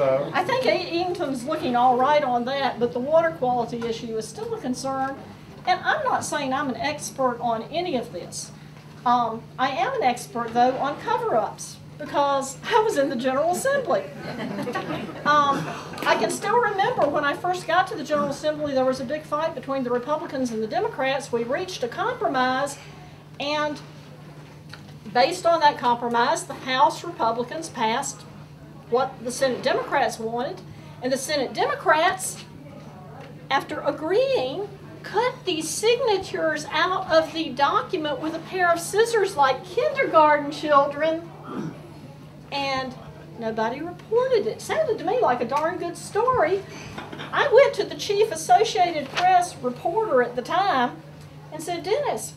though. I think Eaton's looking all right on that, but the water quality issue is still a concern. And I'm not saying I'm an expert on any of this. I am an expert, though, on cover-ups, because I was in the General Assembly. I can still remember when I first got to the General Assembly, there was a big fight between the Republicans and the Democrats. We reached a compromise, and based on that compromise, the House Republicans passed what the Senate Democrats wanted, and the Senate Democrats, after agreeing, cut these signatures out of the document with a pair of scissors like kindergarten children, and nobody reported it. Sounded to me like a darn good story. I went to the chief Associated Press reporter at the time and said, Dennis,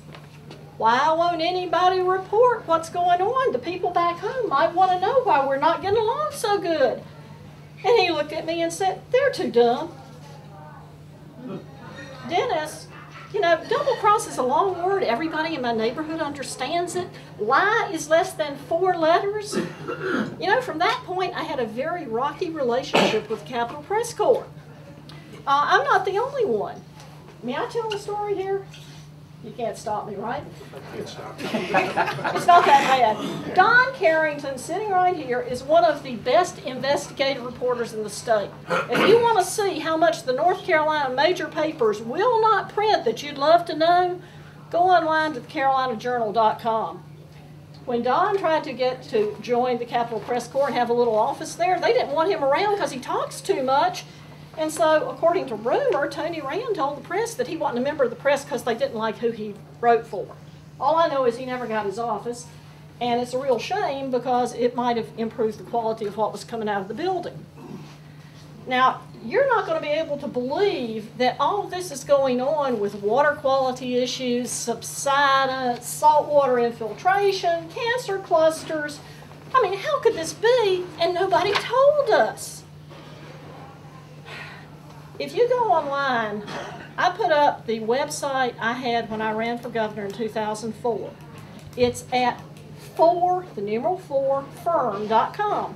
why won't anybody report what's going on? The people back home might want to know why we're not getting along so good. And he looked at me and said, they're too dumb. Dennis, you know, double cross is a long word. Everybody in my neighborhood understands it. Lie is less than 4 letters. You know, from that point, I had a very rocky relationship with Capitol Press Corps. I'm not the only one. May I tell a story here? You can't stop me, right? It's not that bad. Don Carrington, sitting right here, is one of the best investigative reporters in the state. If you want to see how much the North Carolina major papers will not print that you'd love to know, go online to thecarolinajournal.com. When Don tried to get to join the Capitol Press Corps and have a little office there, they didn't want him around because he talks too much. And so, according to rumor, Tony Rand told the press that he wasn't a member of the press because they didn't like who he wrote for. All I know is he never got his office, and it's a real shame because it might have improved the quality of what was coming out of the building. Now, you're not going to be able to believe that all of this is going on with water quality issues, subsidence, saltwater infiltration, cancer clusters. I mean, how could this be? And nobody told us. If you go online, I put up the website I had when I ran for governor in 2004. It's at 4, the numeral 4, Fern.com.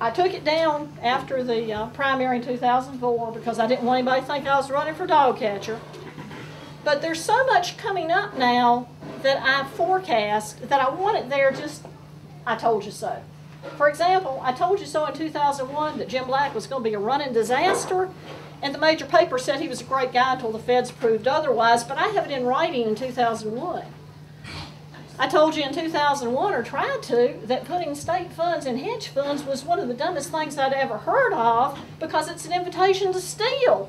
I took it down after the primary in 2004 because I didn't want anybody to think I was running for dog catcher. But there's so much coming up now that I forecast that I want it there just, I told you so. For example, I told you so in 2001 that Jim Black was going to be a running disaster, and the major paper said he was a great guy until the feds proved otherwise, but I have it in writing in 2001. I told you in 2001, or tried to, that putting state funds in hedge funds was one of the dumbest things I'd ever heard of because it's an invitation to steal.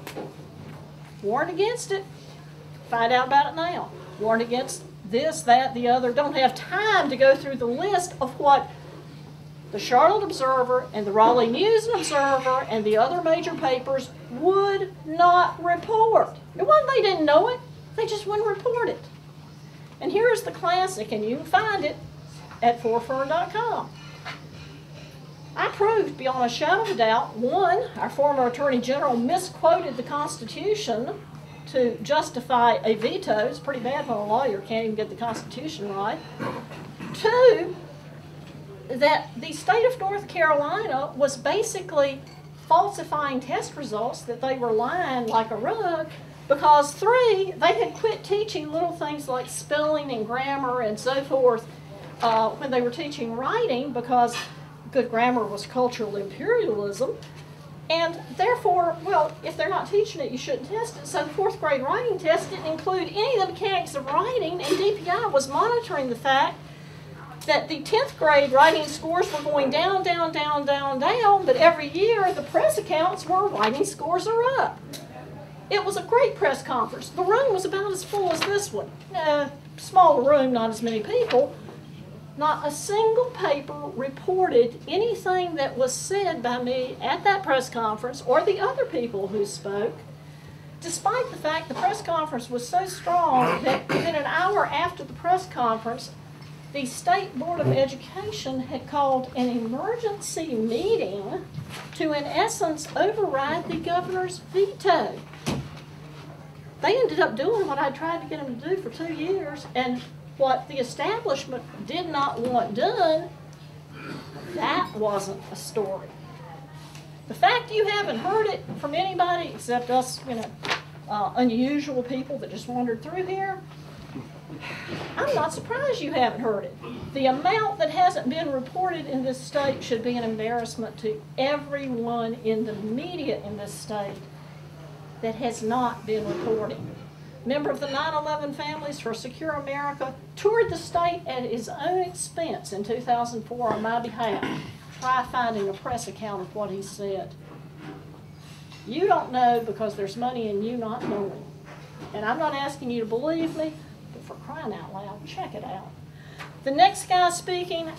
Warned against it. Find out about it now. Warned against this, that, the other. Don't have time to go through the list of what the Charlotte Observer and the Raleigh News and Observer and the other major papers would not report. It wasn't they didn't know it, they just wouldn't report it. And here's the classic, and you can find it at 4fern.com. I proved beyond a shadow of a doubt, 1, our former Attorney General misquoted the Constitution to justify a veto. It's pretty bad when a lawyer can't even get the Constitution right. 2, that the state of North Carolina was basically falsifying test results, that they were lying like a rug, because 3, they had quit teaching little things like spelling and grammar and so forth when they were teaching writing because good grammar was cultural imperialism. And therefore, well, if they're not teaching it, you shouldn't test it. So the 4th grade writing test didn't include any of the mechanics of writing, and DPI was monitoring the fact that the 10th grade writing scores were going down, down, down, down, down, but every year the press accounts were writing scores are up. It was a great press conference. The room was about as full as this one. Smaller room, not as many people. Not a single paper reported anything that was said by me at that press conference or the other people who spoke, despite the fact the press conference was so strong that within an hour after the press conference, the State Board of Education had called an emergency meeting to, in essence, override the governor's veto. They ended up doing what I tried to get them to do for 2 years, and what the establishment did not want done, that wasn't a story. The fact you haven't heard it from anybody except us, unusual people that just wandered through here, I'm not surprised you haven't heard it. The amount that hasn't been reported in this state should be an embarrassment to everyone in the media in this state that has not been reporting. A member of the 9/11 Families for Secure America toured the state at his own expense in 2004 on my behalf. Try finding a press account of what he said. You don't know because there's money in you not knowing. And I'm not asking you to believe me, but for crying out loud, check it out. The next guy speaking,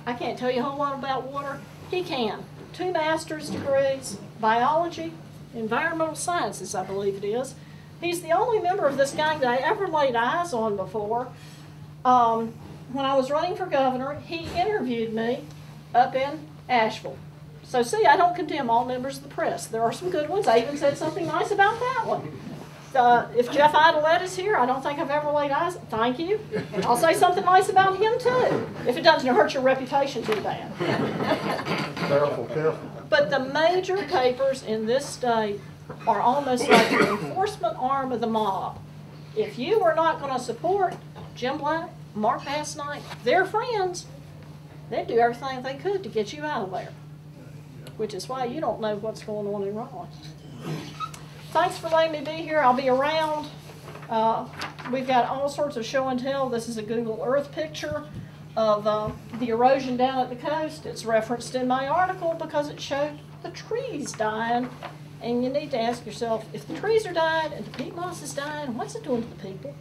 I can't tell you a whole lot about water. He can. 2 master's degrees, biology, environmental sciences, I believe it is. He's the only member of this gang that I ever laid eyes on before. When I was running for governor, he interviewed me up in Asheville. So see, I don't condemn all members of the press. There are some good ones. I even said something nice about that one. If Jeff Idolette is here, I don't think I've ever laid eyes. Thank you. I'll say something nice about him too, if it doesn't hurt your reputation too bad. Careful, careful. But the major papers in this state are almost like the enforcement arm of the mob. If you were not going to support Jim Black, Mark Passnight, their friends, they'd do everything they could to get you out of there, which is why you don't know what's going on in Raleigh. Thanks for letting me be here. I'll be around. We've got all sorts of show and tell. This is a Google Earth picture of the erosion down at the coast. It's referenced in my article because it showed the trees dying. And you need to ask yourself, if the trees are dying and the peat moss is dying, what's it doing to the people?